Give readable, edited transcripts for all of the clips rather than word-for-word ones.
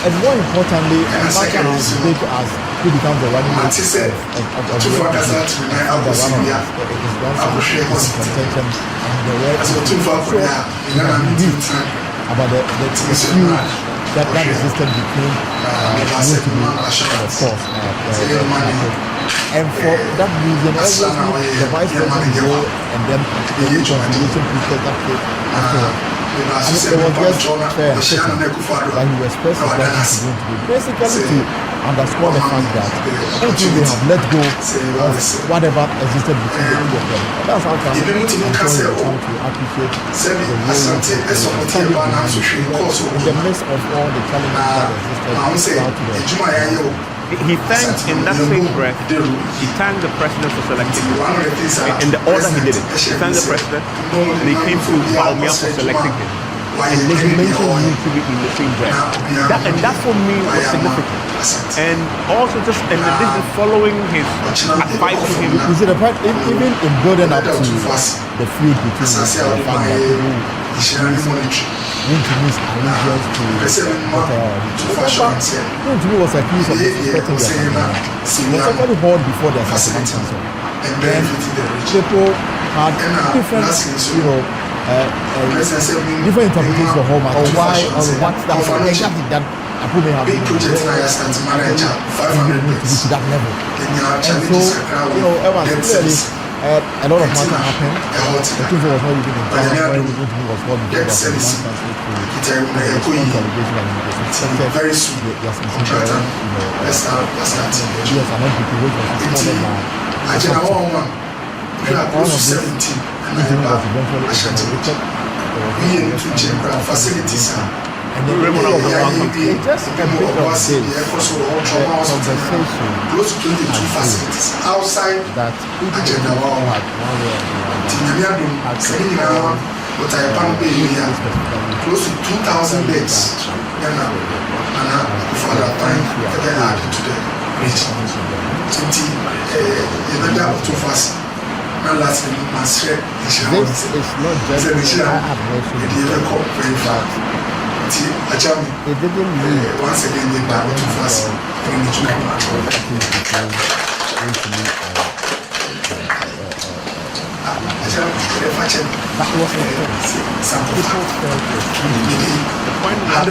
And more importantly, no matter how big as who becomes the running mate of the grandson is contention and the rest about the feud that existed between of course and for that reason obviously the vice president role and then the constitution prepared that case afterwards. And it was just fair and fitting that he expressed his intention to do basically to underscore the fact that until they have let go of whatever existed between the two of them. And that's how come I'm trying to appreciate the role in the midst of all the challenges that existed. He thanked in that same breath, he thanked the president for selecting him. In the order he did it. He thanked the president and he came to Bawumia for selecting him. And he mentioned unity in the same breath. That for me was significant. And also just in addition following his advice to him. You see the fact, even in building up to the feud between the fact that people introduced allegiance to who was accused of disrespecting their family. He was actually hauled before the assassination. And then people had different, different interpretations of how much or why or what that exactly that Apu may have been to that level. And so, Evan, clearly a lot of matter happened. The thing was not even in town when he was called before that very soon. Yes, all of this was eventually facilities. And then it just a bit of this conversation close to 22 facilities outside that agenda had close to 2,000 beds for that time added to the region. This is not just it didn't mean once again the Bible to fast that was some people felt the point that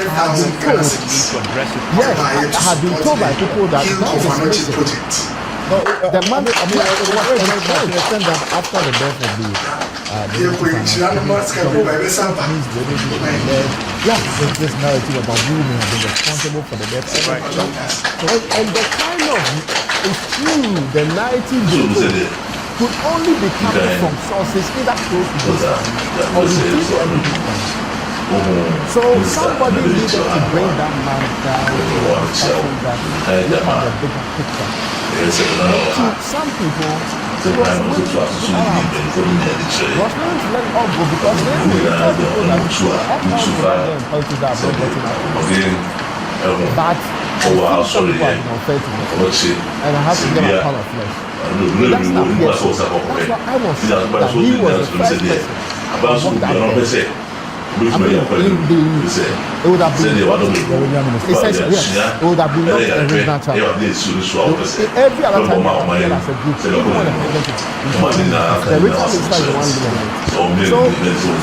had been told by people that that is project. The man, I mean, to extend that after the death of this narrative about who may have been responsible for the death. And the kind of, it's true, the narrative could only be coming from sources either close to the or within the evidence. So somebody needed to bring that man down to something that look at the bigger picture. To some people, it was not to let all go because then we tell people that politics are not getting out. But some people are unfair to me. And I have to get a pound of flesh. That's not yes. That's what I was saying, that he was the first person to walk that day. I mean, it would have been essentially, yes, it would have been not a original child. Every other time I appear as a group, even when the original is like the one living.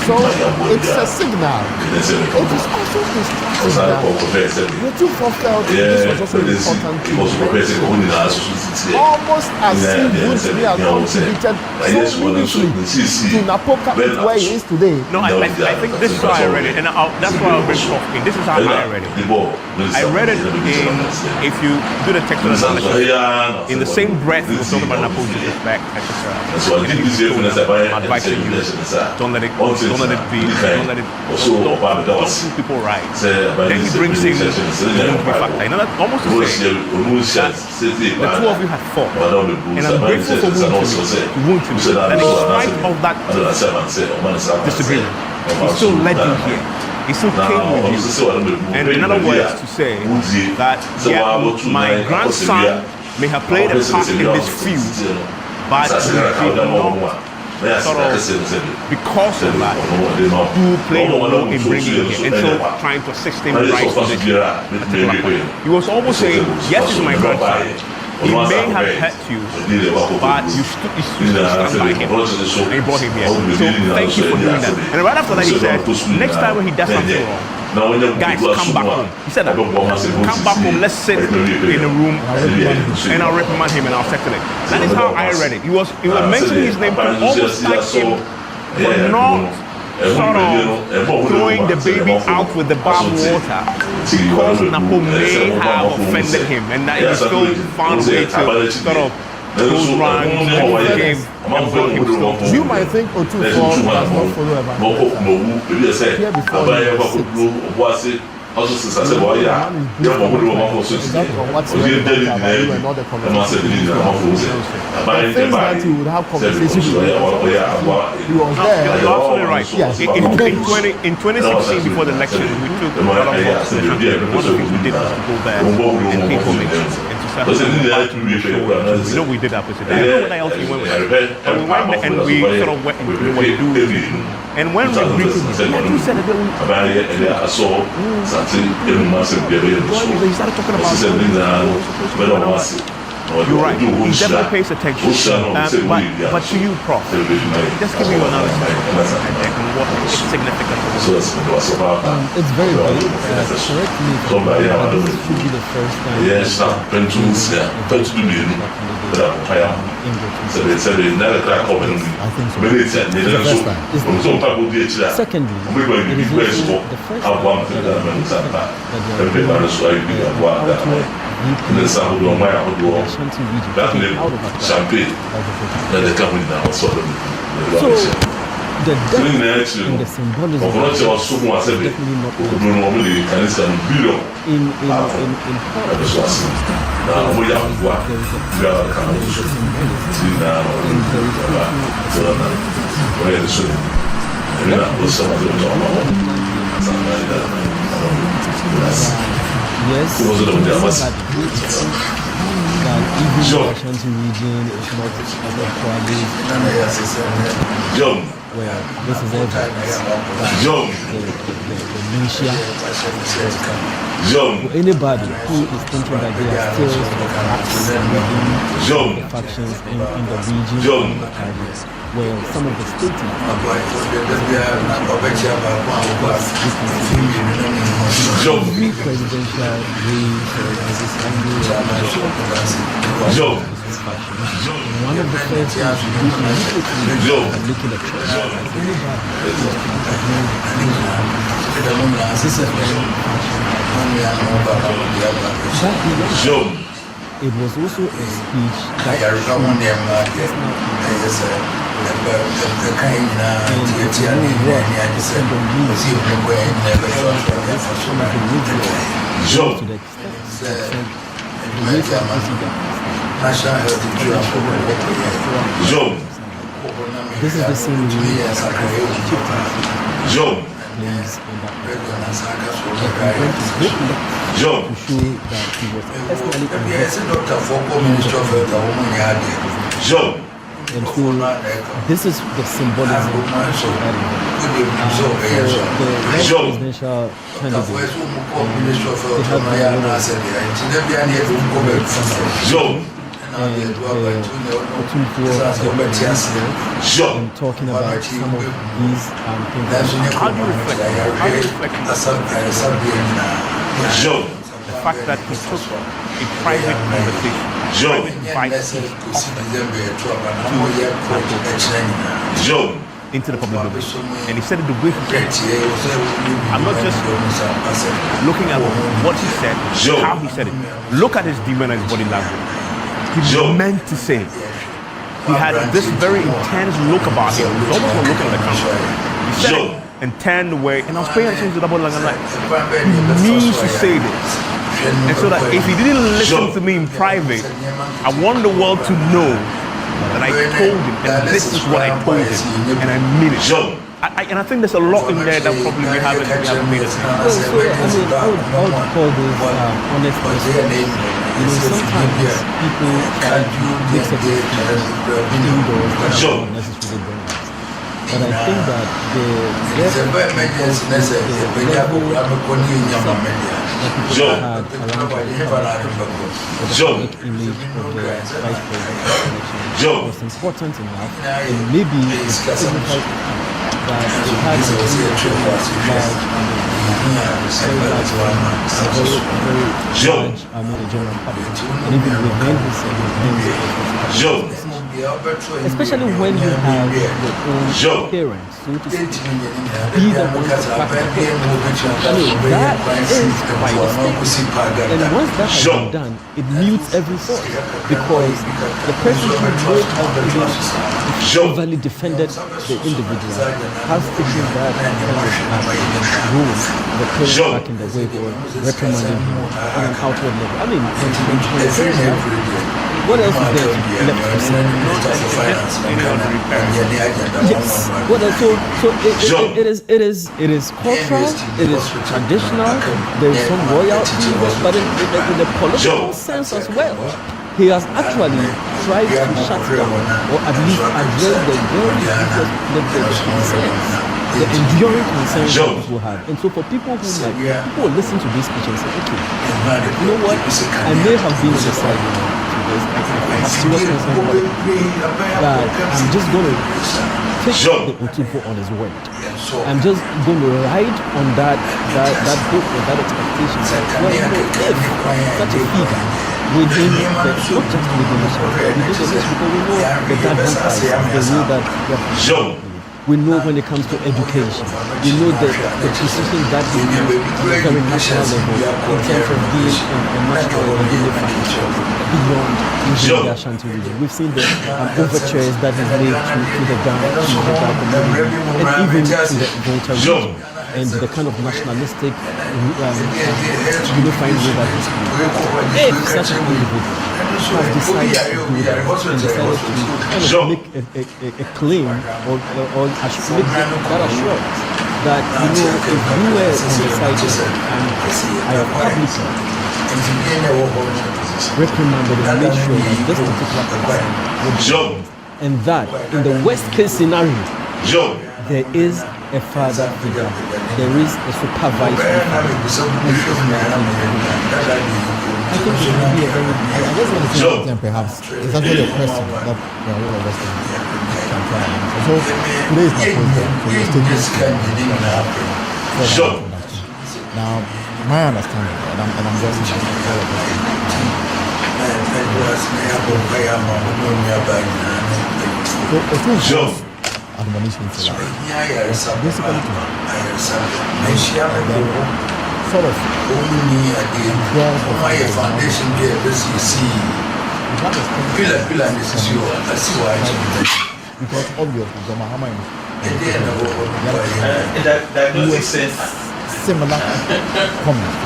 So it's a signal. It is also instructive that the two felt this was also important to almost as if Bruce Lee has contributed so meaningfully to NAPO where he is today. No, I think this is how I read it, and that's why I'll bring talking. This is how I read it. I read it in, if you do the text analysis, in the same breath he was talking about NAPO disrespect, etc. And then he told them, I'm advising you, don't let it be, don't treat people right. Then he brings in the unity factor. You know, that almost to say that the two of you have fought, and I'm grateful for Wunti, that in spite of that disagreement, he still led you here. He still came with you. And in other words, to say that my grandson may have played a part in this feud, but he did not sort of, because of that, who played a role in bringing him here, and so trying to assist him rise to this particular point. He was almost saying, yes, he's my grandson. He may have hurt you, but you still stand by him. And he brought him here. So thank you for doing that. And right after that, he said, next time when he does something wrong, guys, come back home. He said that. Come back home, let's sit in a room and I'll reprimand him and I'll settle it. That is how I read it. He was mentioning his name to almost thank him for not sort of throwing the baby out with the bathwater because NAPO may have offended him and that he still found a way to sort of goes round and forgive and brought him still. You might think Otu does not follow Evangelist. Here before he also since I said, well, yeah, you're more than one for 60. What's the things that you would have conversations with. He was there. You're absolutely right. Yes. In 2016, before the election, we took a lot of votes to the country. One of the things we did was to go there and pay homage and to serve. We know we did that, President. I don't know what else we went with. And we went there and we sort of went and did what we do. And when we greeted him, like you said, he started talking about you're right. He definitely pays attention. But to you, Prof, just give me your analysis and what is significant. It's very big. Correct me if I'm wrong, but this should be the first time. Yes, secondly, it is also the first time the depth and the symbolism is definitely not in yes, that even the Ashanti region is not probably where this is evidence the militia for anybody who is thinking that they are still perhaps within the factions in the region, well, some of the statements every presidential race has this one of the first things we do immediately and looking at church it was also a speech that this is the same to show that he was personally and so this is the symbolism for the presidential candidate. They have and talking about some of these things. How do you reflect the fact that he took a private conversation, into the public domain, and he said it the way he said it. I'm not just looking at what he said, how he said it. Look at his demeanor and his body language. He meant to say it. He had this very intense look about him. He was almost not looking at the camera. He said it and turned away, and I was paying attention to the body language. He means to say this. And so that if he didn't listen to me in private, I want the world to know that I told him, and this is what I told him, and I mean it. And I think there's a lot in there that probably we haven't made it. I would call this honest response. Sometimes people can mix up indoors and not necessarily going. But I think that the level of Joe. had around the public image of the vice president Joe. was important enough, and maybe it signified that it had a very large, general public, and even within his especially when you have your own parents, so to speak, be the ones to practice. I mean, that is quite a statement. And once that has been done, it mutes every thought, because the person who may have overly defended the individual has taken that kind of rule, the parents back in the way, or reprimanding him on an outward level. I mean, what else is there left to say? Yes. What else? So it is cultural, it is traditional, there is some royalty, but in the political sense as well, he has actually tried to shut down, or at least address the very concerns, the enduring concerns that people have. And so for people who listen to this speech and say, okay, you know what, I may have been on the side, I have serious concerns about it, but I'm just going to take the Otupo on his word. I'm just going to ride on that hope or that expectation that, well, you know, if such a figure within the, not just within the church, within the church, because we know the guidance prices, the way that we know when it comes to education, we know the position that he has on a very national level in terms of being a national unifier beyond the Ashanti region. We've seen the overtures that he's made to the Ghana community, and even to the Volta region, and the kind of nationalistic unifying way that he's doing. If such an individual has decided to do that and decided to kind of make a claim or make that assurance that, you know, if you were on the side and I have publicly reprimanded and made sure that this particular person would be, and that in the worst case scenario there is a father figure, there is a supervisor I think it would be a very, I just want to say that perhaps it's actually a question that all of us can try and answer. So today is my point for your statement. Now, my understanding, and I'm just all of us. So a few admonition for life. Basically, sort of foundation there, this you see pillar this is your because obviously the Mahama similar comments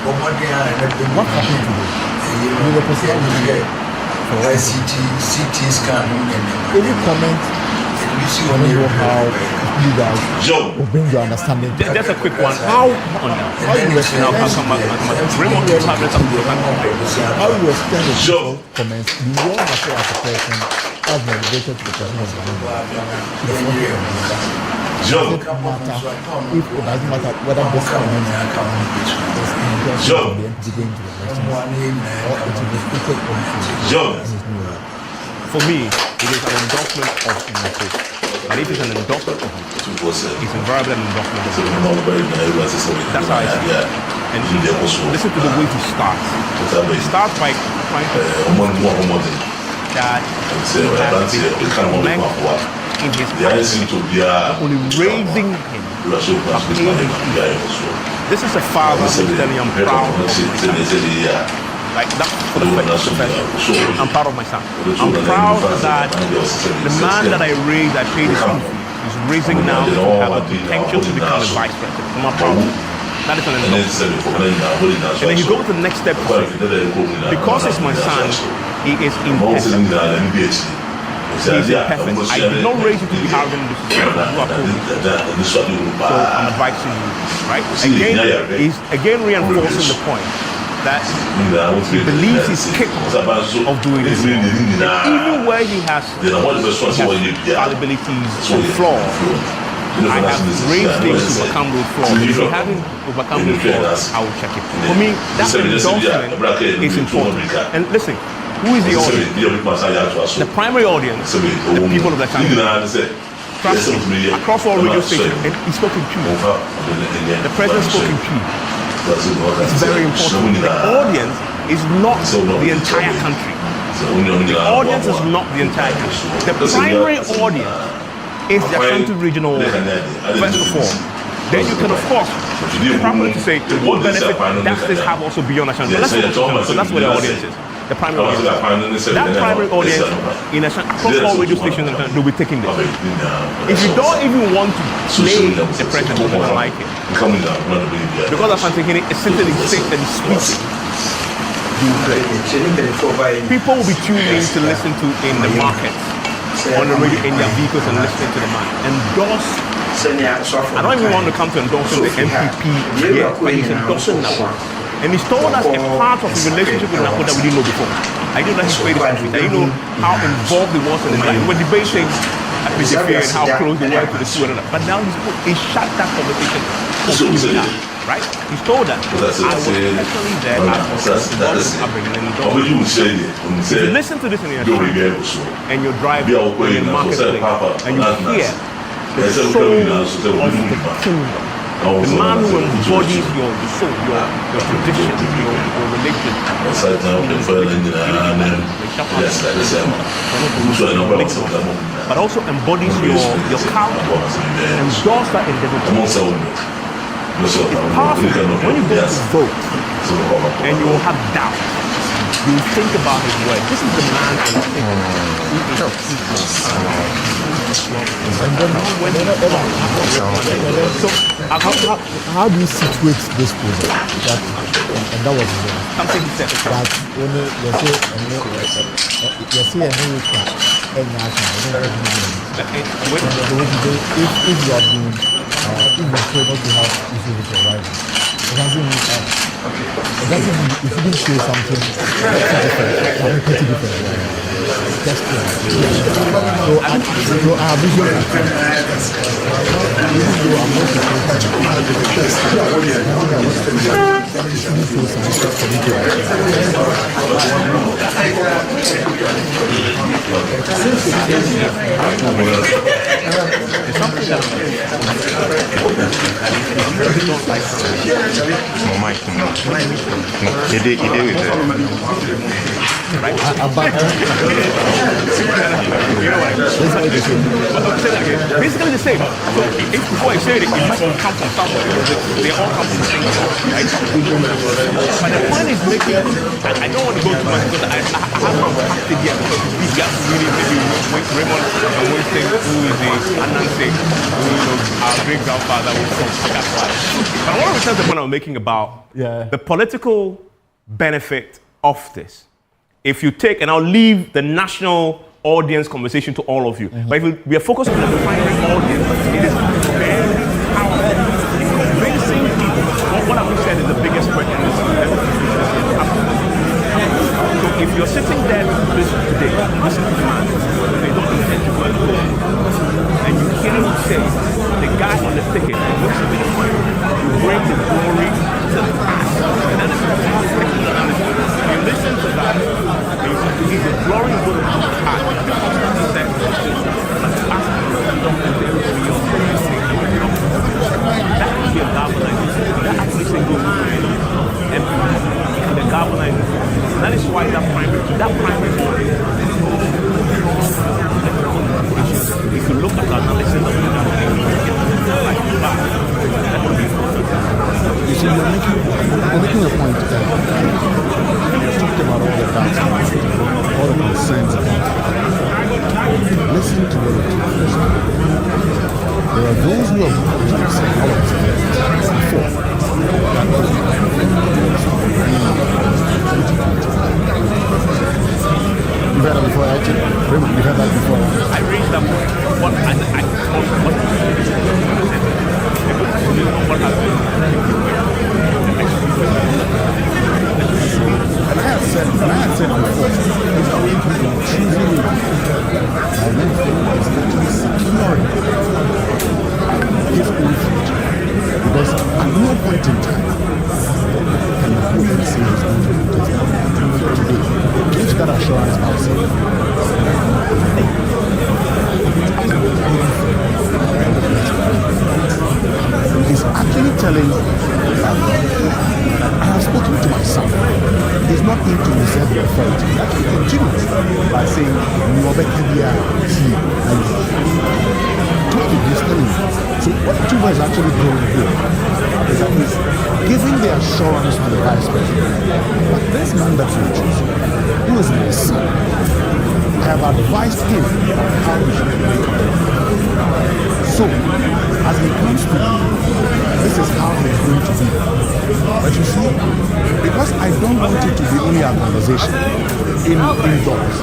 what happened today? You represent for ICT, CT scan, any comment how you guys will bring your understanding. Just a quick one. How you explain how you explain the comments, you won't have to ask a person as motivated to the person of the doesn't matter if it doesn't matter whether this comment is going to the elections or it will be restricted on for me, it is an endorsement of NAPO. But if it's an endorsement of it, it's invariably an endorsement of it. That's how I see it. And listen to the way he starts. He starts by trying to that he has been length in his life, only raising him, but paying him. This is a father who's telling you I'm proud of my son. Like that's for the first profession. I'm proud of my son. I'm proud that the man that I raised, I paid his school fee, is raising now to have a potential to become a vice president. I'm proud of him. That is an endorsement. And then he goes to the next step to say, because he's my son, he is imperfect. He is imperfect. I did not raise you to be arrogant and disrespectful. You are told me. So I'm advising you, right? Again, he's again reinforcing the point that he believes he's capable of doing this. Even where he has fallibilities and flaws, I have raised things to overcome those flaws. If he hasn't overcome those flaws, I will check it. For me, that endorsement is important. And listen, who is the audience? The primary audience, the people of the country. Trust me, across all radio stations, and he spoke in Twi. The president spoke in Twi. It's very important. The audience is not the entire country. The audience is not the entire country. The primary audience is the Ashanti regional, first of all. Then you can, of course, properly to say, what benefit does this have also beyond Ashanti? But let's focus on, so that's where the audience is. The primary audience. That primary audience in across all radio stations, they'll be taking this. If you don't even want to play the president, you don't like it. Because Asantehene is sitting in state and speaking. People will be tuning in to listen to in the markets, on the radio, in their vehicles and listening to the man. Endorse. I don't even want to come to endorsing the MPP yet, but he's endorsing NAPO. And he's told us a part of the relationship with NAPO that we didn't know before. I didn't know he played this country. I didn't know how involved he was in the life. We were debating at PGP and how close they were to the two and all that. But now he shut that conversation completely down. Right? He's told that. I was personally there. I was upbringing. If you listen to this in your car and you're driving in the marketplace and you hear the soul of the kingdom, the man who embodies your soul, your tradition, your religion, but also embodies your culture, endorse that endeavor. It's powerful. When you go to vote and you will have doubt, you think about his word. This is the man I think and then so how do you situate this project? And that was something he said. That when you say if you have been if you're told not to have issues with your rival, it doesn't mean if you didn't say something pretty different. Just so I have vision. Basically the same. So if before I said it must come from somewhere. They all come from the same source, right? But the point is making, I don't want to go too much because I haven't practiced yet because these guys really maybe Raymond and Winston, who is the Anansi, who our great grandfather was from. That's why. But I want to return to the point I'm making about the political benefit of this. If you take, and I'll leave the national audience conversation to all of you, but if we are focused on the primary audience, it is very powerful. Convincing people, what have we said is the biggest threat in this country. So if you're sitting there listening today, listen to the man, they don't intend to go and vote, and you hear him say, the guy on the ticket, looks at the point, you bring the glory to the past. And that is the technical analysis. You listen to that, he's the glory of the past. That can be a galvanizing. That actually single and the galvanizing. That is why that primary audience is sure on this one, the vice president. But this man that you choose, who is my son, I have advised him on how he should be. So, as he comes to me, this is how he is going to be. But you see, because I don't want it to be only a conversation indoors,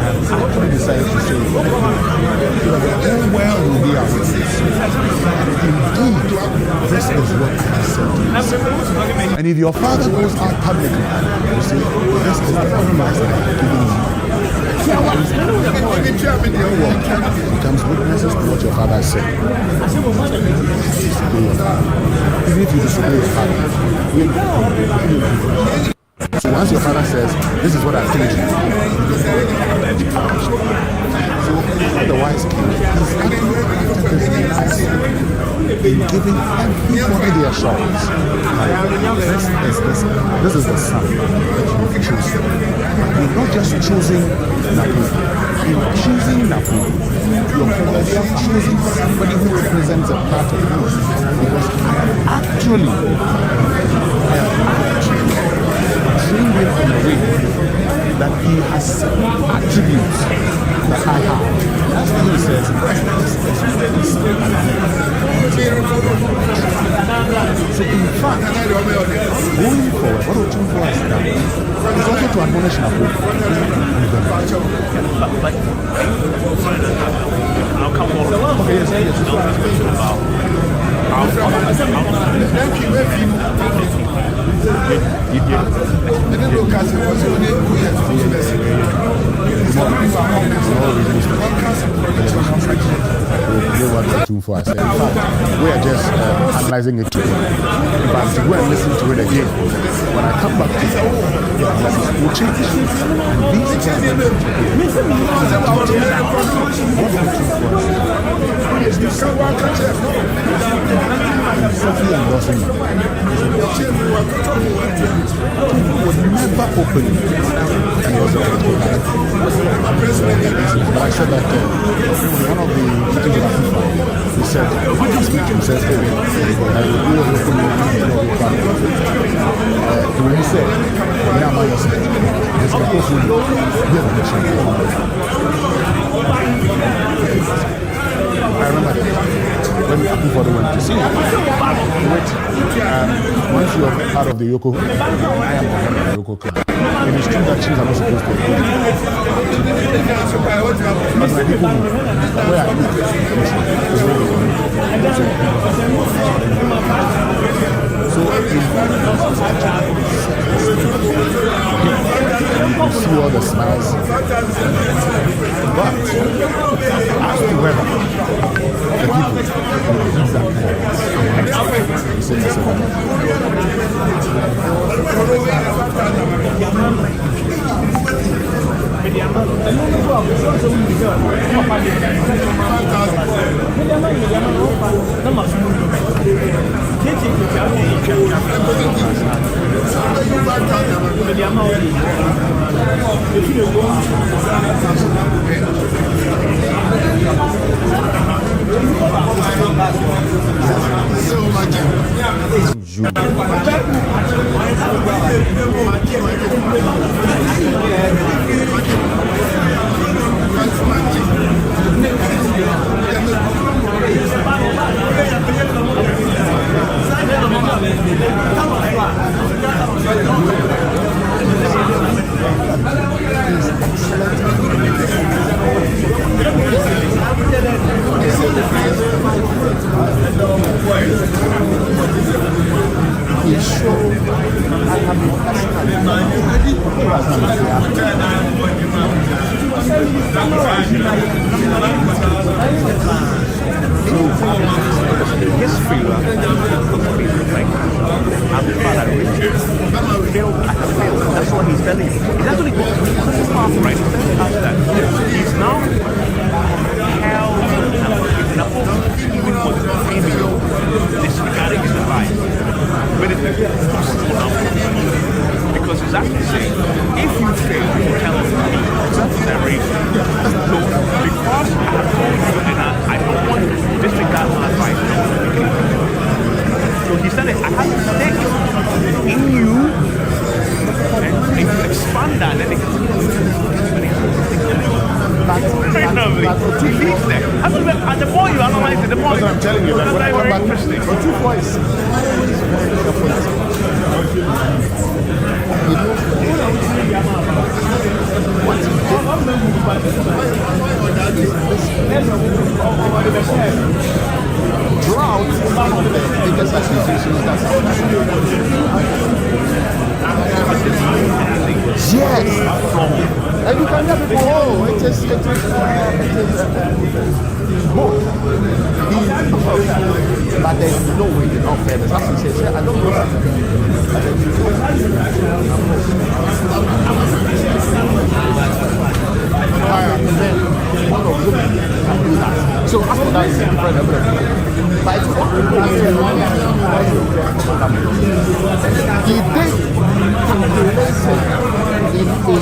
I actually decided to say, the whole world will be our witness. Indeed, this is what I have said. And if your father goes out publicly, you see, this is the promise that I have given you. Becomes witnesses to what your father said. Even if you disobey your father. So once your father says, this is what I told you, so the wise king is giving everybody the assurance. This is the son that you've chosen. You're not just choosing NAPO. You're choosing NAPO. You're choosing somebody who represents a part of you. Because I am actually trained him in a way that he has certain attributes that I have. That's why he says, so in fact, going forward, what we're doing for us now is also to admonish NAPO. I'll come forward. Okay, yes. For us. In fact, we are just analyzing it today. If I have to go and listen to it again, when I come back to it, we'll change it. And these would never open and also but I said that one of the meetings of FIFA, he said, he says, when he said, I remember when people went to see him, once you are part of the Yoko, I am part of the Yoko club. It is true that she's not supposed to be. But my people know where I live is where they want. So you see all the smiles. But as to whether the people will use that That's what he's telling you. He's actually right. He's now held NAPO even was female disregarding his advice. But it's possible now because he's actually saying if you fail to tell us the narration, so because I have told you and I don't want to disregard my advice, so he said I have to stick in you, and if you expand that, then it can he leaves there. And the more you analyze it, the more I'm telling you, that's very interesting. But two voice always very careful. Drought is one of the biggest accusations that's yes. And you can hear people, oh, it is both. But there's no way in all fairness. As he says, I don't know. But there's so after that, it's different. But it's what people he did calculated in a very nice simple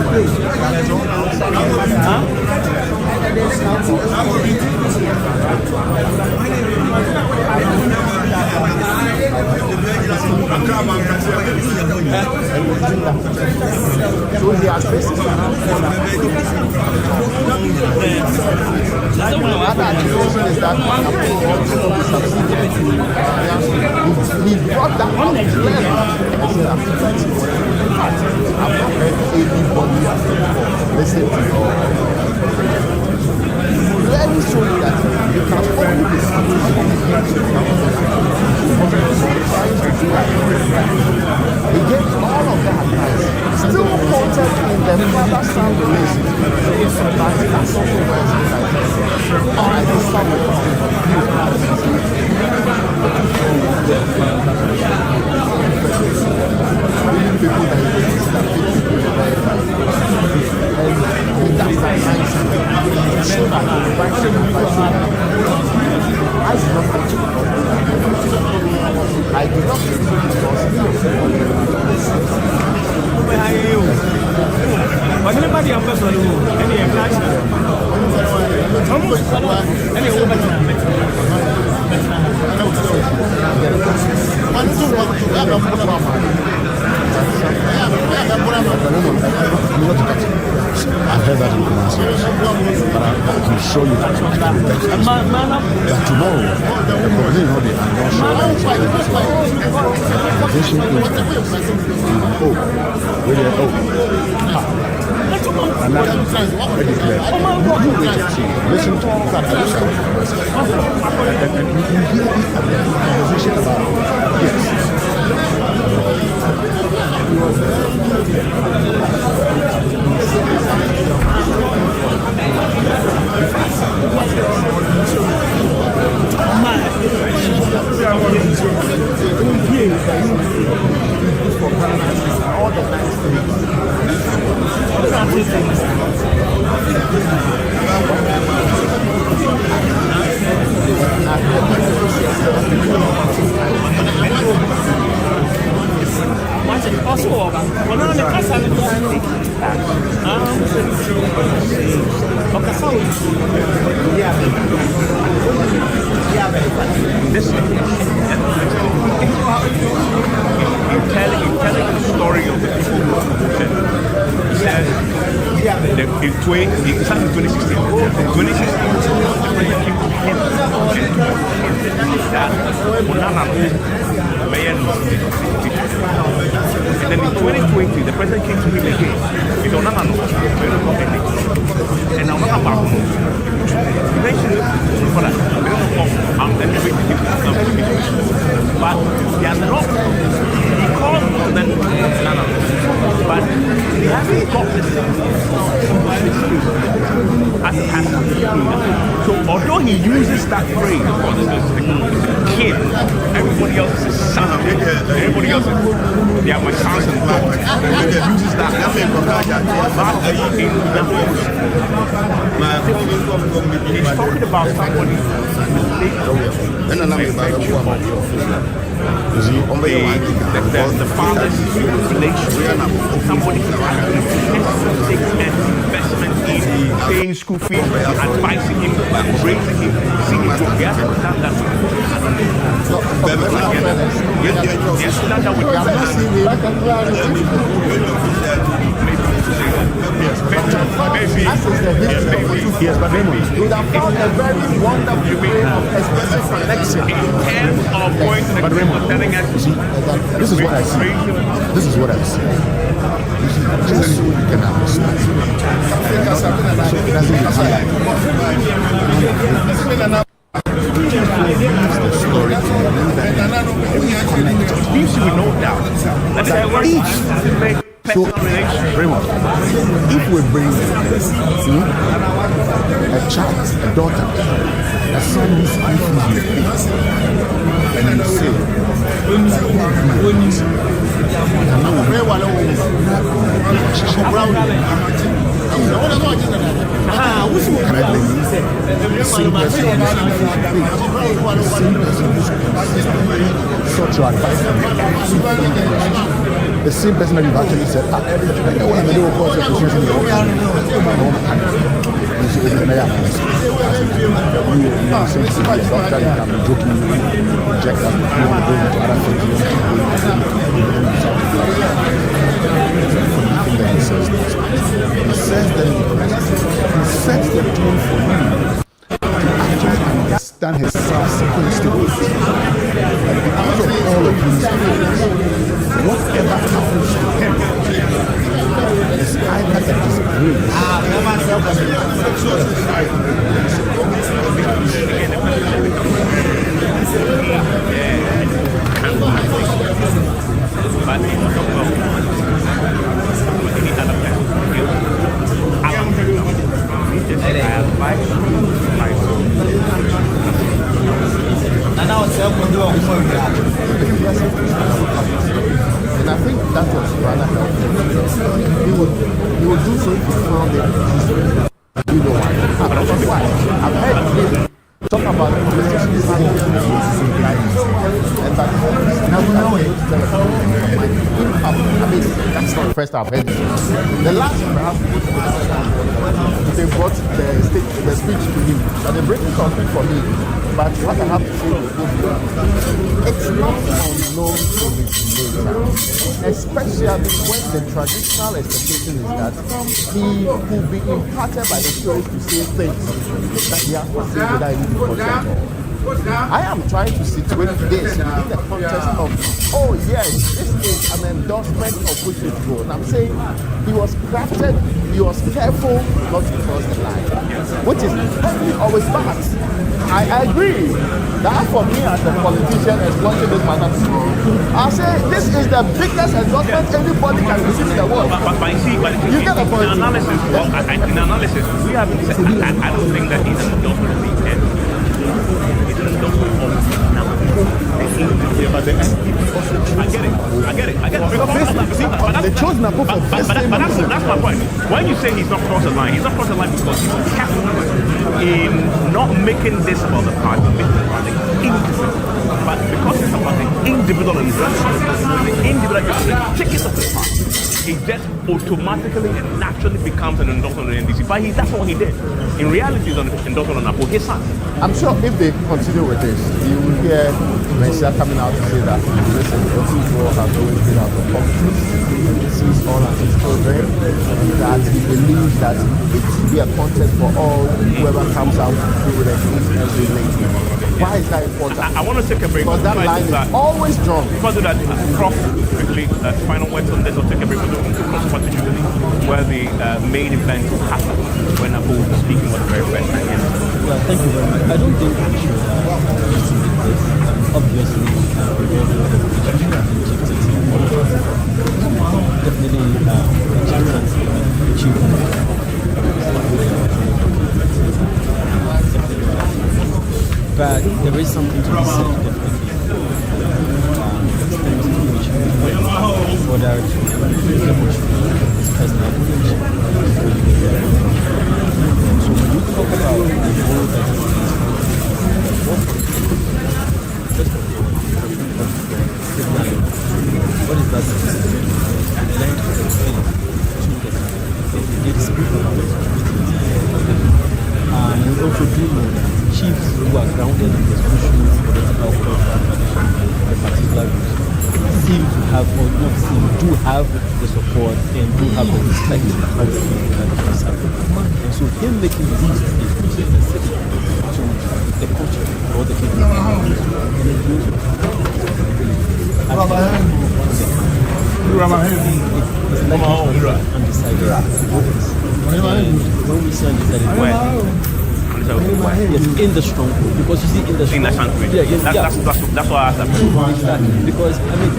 way. So he has faces around another accusation is that he brought that up clearly. I've not heard anybody listen to you. Clearly showing that you can only be he gave all of that advice, still quoted in the father-son relationship. But that's also where it's like, I do something people that he thinks that people and he does that mindset. So that the fraction of I do not want to I do not think I've heard that in pronunciation, but I can show you that tomorrow, the Berlin Hobby, I'm not sure that it's organization is and now I declare, you wait and see, listen to that, I just come from myself. And you hear the conversation about, yes. All the nice things. Once it's possible, we're not in the Kasatintin. You're telling the story of the people who said in 2016, the president came to him that and then in 2020, the president came to him again. He said, and now eventually, but they are not. He called them but he hasn't got the same as he has. So although he uses that phrase for the kid, everybody else is his son. Everybody else is, they are my sons and daughters. He uses that. He's talking about somebody the father's relation. Somebody who has an investment in paying school fees, advising him, raising him, seeing him grow. He has to stand that way. Yes, stand that way. Yes, but maybe you would have found a very wonderful way of expressing connection. In terms of going to the telling us, this is what I see. This is what I see. Just so you can understand. So it doesn't the story leaves you with no doubt. That's Raymond, if we bring a child, a daughter, a son who's confused, and you say, the same person that you've actually said, I want to do a course of in your he sets the tone for you to actually understand his subsequent statements. And because of all of these things, whatever happens to him is either a disgrace and I think that was rather helpful. He would do so if he found it easy. You know why? I've heard him talk about the relationships and that I mean, that's not the first I've heard it. The last perhaps they brought the speech to him, but they bring something for me. But what I have to say is it's not unknown to his nature, especially when the traditional expectation is that he will be imparted by the Spirit to say things that he has to say without any difficulty at all. I am trying to situate this within the context of, oh yes, this is an endorsement of which is good. And I'm saying he was crafted, he was careful not to cross the line, which is probably always bad. I agree that for me as a politician exploiting this matter, I say this is the biggest endorsement anybody can receive in the world. But you see, you get a point. In analysis, we haven't said, I don't think that is an endorsement of the intent. It's an endorsement of now. I get it. But they chose NAPO for that's my point. When you say he's not crossed the line, he's not crossed the line because he was careful in not making this about the party, making the party individual. But because it's about the individual and the individual tickets of the party, it just automatically and naturally becomes an endorsement of the NDC. But that's what he did. In reality, it's an endorsement of NAPO, his son. I'm sure if they continue with this, you will hear Messiah coming out to say that, listen, those people have always been out of politics, he sees all of his children, that he believes that it should be a contest for all, whoever comes out to do with it every lady. Why is that important? I want to take a break. Because that line is always drawn. Because of that, Prof, quickly, final words on this, or take a break for the cross party jubilee, where the main event happened when NAPO was speaking for the very first time. Yes. Well, thank you very much. I don't think we should obviously definitely but there is something to be said definitely for that to demonstrate his personal connection. So when you talk about the role that he what is that system? And then to the spirit of also do know that chiefs who are grounded in the social, political, cultural tradition of a particular region seem to have, or not seem, do have the support and do have the respect of the people that they serve. And so him making these statements is specific to the culture or the people that undecided voters. When we say undecided voters, yes, in the stronghold, because you see in the stronghold, that's why I asked that. Exactly, because I mean,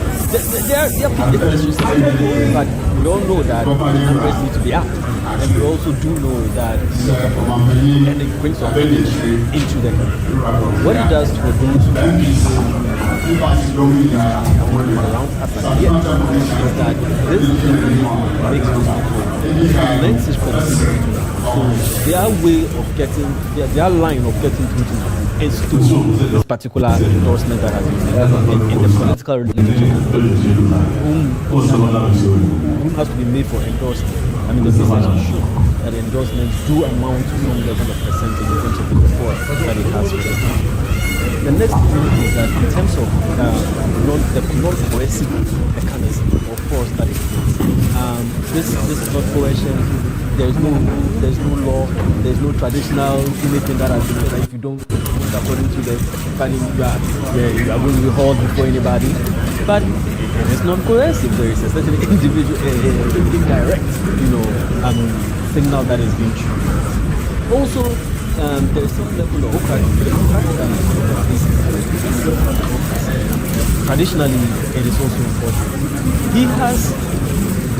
there are people but we all know that numbers need to be up, and we also do know that and it brings some image into the country. What it does for those who around us and yet is that this makes those people lends his credibility. So their way of getting, their line of getting through to is to this particular endorsement that has been made in the political religion whom has to be made for endorsement. I mean, the message is sure that endorsements do amount to some level of percentage in terms of the support that it has for the country. The next thing is that in terms of the non-coercive mechanism or force that it is, this is not coercion. There's no law, there's no traditional anything that has been said that if you don't according to the planning you are going to be hauled before anybody. But it's non-coercive. There is a certain individual, indirect, signal that is being true. Also, there is some level of traditionally, it is also important. He has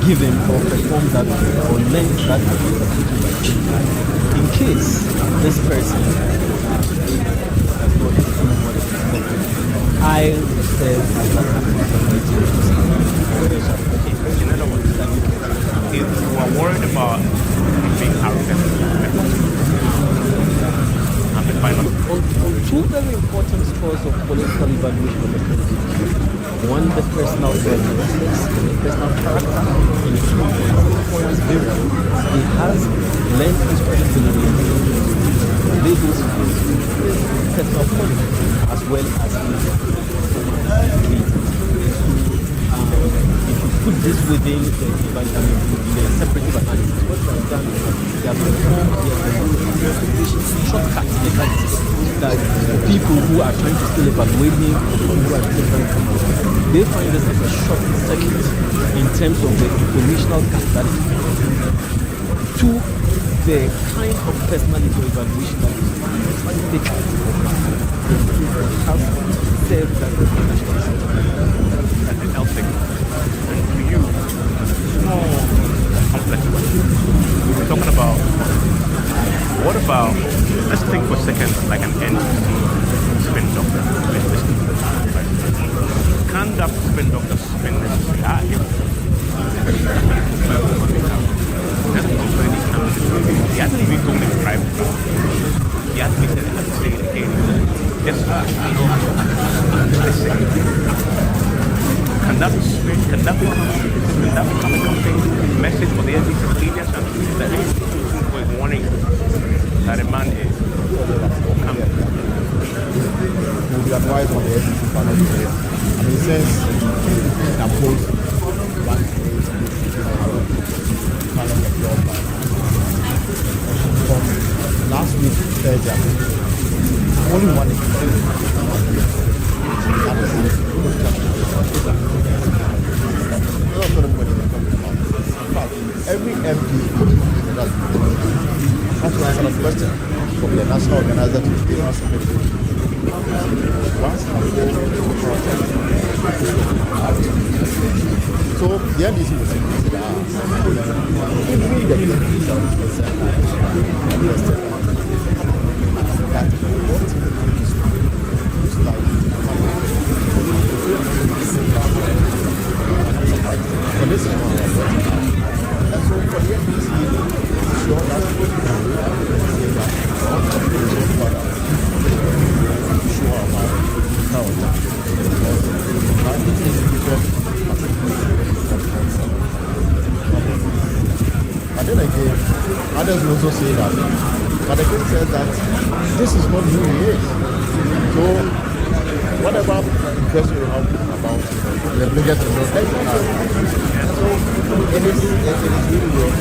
given or performed that or lent that in case this person has not done what is expected. I said in other words, if you are worried about being arrogant and the final on two very important scores of political evaluation of the candidate. One, the personal characteristics, the personal character, and two, the performance variable. He has lent his credibility to lay those personal qualities as well as his if you put this within the separative analysis, what you have done is you have performed shortcuts that people who are trying to still evaluate him, who are different from they find this as a short circuit in terms of the informational gap that is to the kind of personality evaluation that is taken has served that and helping. And to you, small complex question. We're talking about what about, let's think for a second like an NC spin doctor. Can that spin doctor spin this guy? He hasn't even told me private. He hasn't even said it, has to say it again. Yes, can that spin, can that become a campaign message for the NDC leaders and that we're warning that a man is coming? Would you advise on the NDC panel? I mean, since NAPO's one place from last week, Thursday, only one every MP that's why I have a question from the national organizer to the national secretary. Once so the NDC was saying But then again, others will also say that, but the that this is not who he is. So whatever impression you have about the biggest of those things, so it is really well.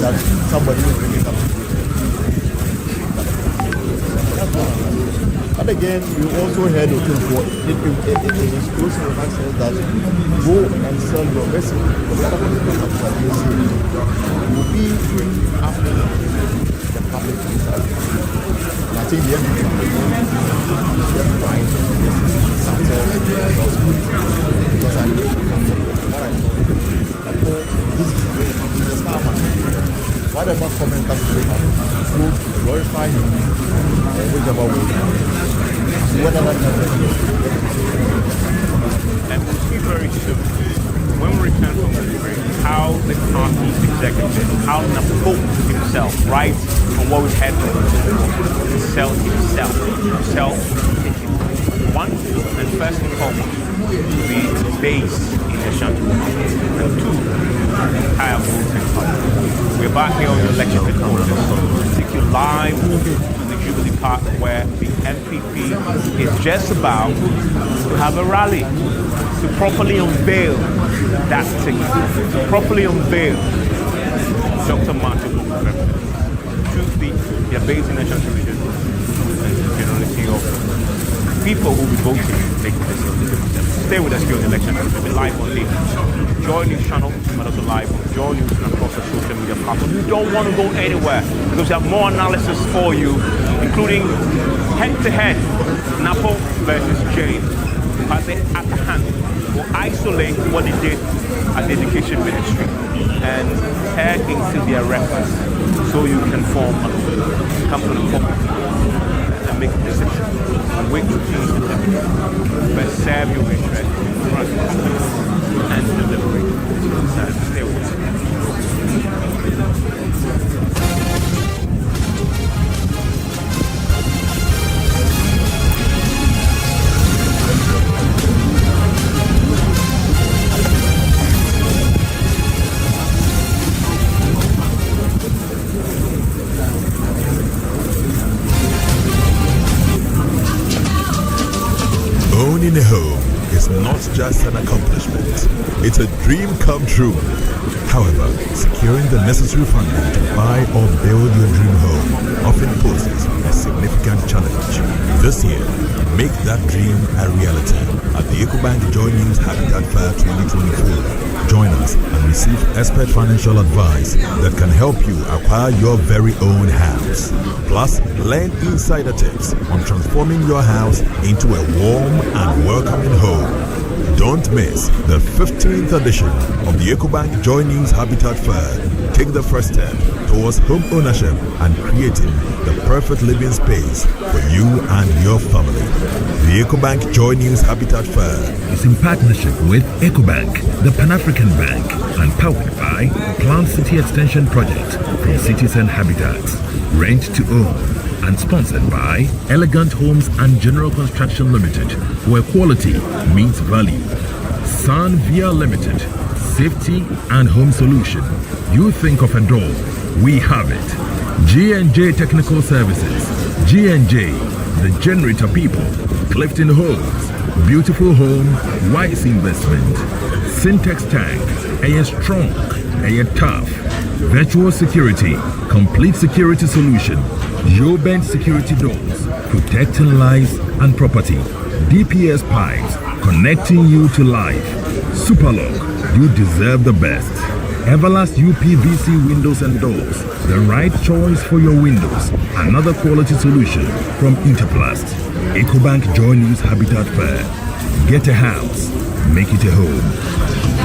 That somebody will really come to But again, you also heard the thing for it is close to the says that go and sell your vessel. Whatever the will be after the public inside. And I think the end because I know this is the star man. Whatever comment comes to him, go glorify him whichever way. Whatever and we'll see very soon when we return from the break how the party's executive, how NAPO himself writes on what we've had from him, sells himself. One, and first and foremost, be based in the Ashanti, and two, entire voting public. We're back here on your lecture headquarters to take you live to the Jubilee Park where the NPP is just about to have a rally to properly unveil that ticket, to properly unveil Dr. Opoku Prempeh. Truth be, they're based in the Ashanti region and the generality of people who will be voting make the decision. Stay with us here on the election. We'll be live on the Joy News channel, but also live on Joy News and across the social media platforms. You don't want to go anywhere because we have more analysis for you, including head-to-head NAPO versus James. As they at the hand will isolate what they did at the Education Ministry and head into their reference so you can form a company and make a decision. Wait to change the temperature, but serve your interest, run and deliberate. Stay with us. Owning a home is not just an accomplishment, it's a dream come true. However, securing the necessary funding to buy or build your dream home often poses a significant challenge. This year, make that dream a reality at the EcoBank Joy News Habitat Fair 2024. Join us and receive expert financial advice that can help you acquire your very own house. Plus, learn insider tips on transforming your house into a warm and welcoming home. Don't miss the 15th edition of the EcoBank Joy News Habitat Fair. Take the first step towards home ownership and creating the perfect living space for you and your family. The EcoBank Joy News Habitat Fair is in partnership with EcoBank, the Pan-African Bank, and powered by Plant City Extension Project from Citizen Habitats. Rent to own, and sponsored by Elegant Homes and General Construction Limited, where quality meets value. Sun Via Limited, safety and home solution. You think of a door, we have it. G&J Technical Services, G&J, the generator people, Clifton Homes, beautiful home, wise investment. Syntex Tank, a strong, a tough. Virtual security, complete security solution. Yo-Bend security doors, protecting lives and property. DPS pipes, connecting you to life. Superlock, you deserve the best. Everlast UPVC windows and doors, the right choice for your windows. Another quality solution from Interplast. EcoBank Joy News Habitat Fair. Get a house, make it a home.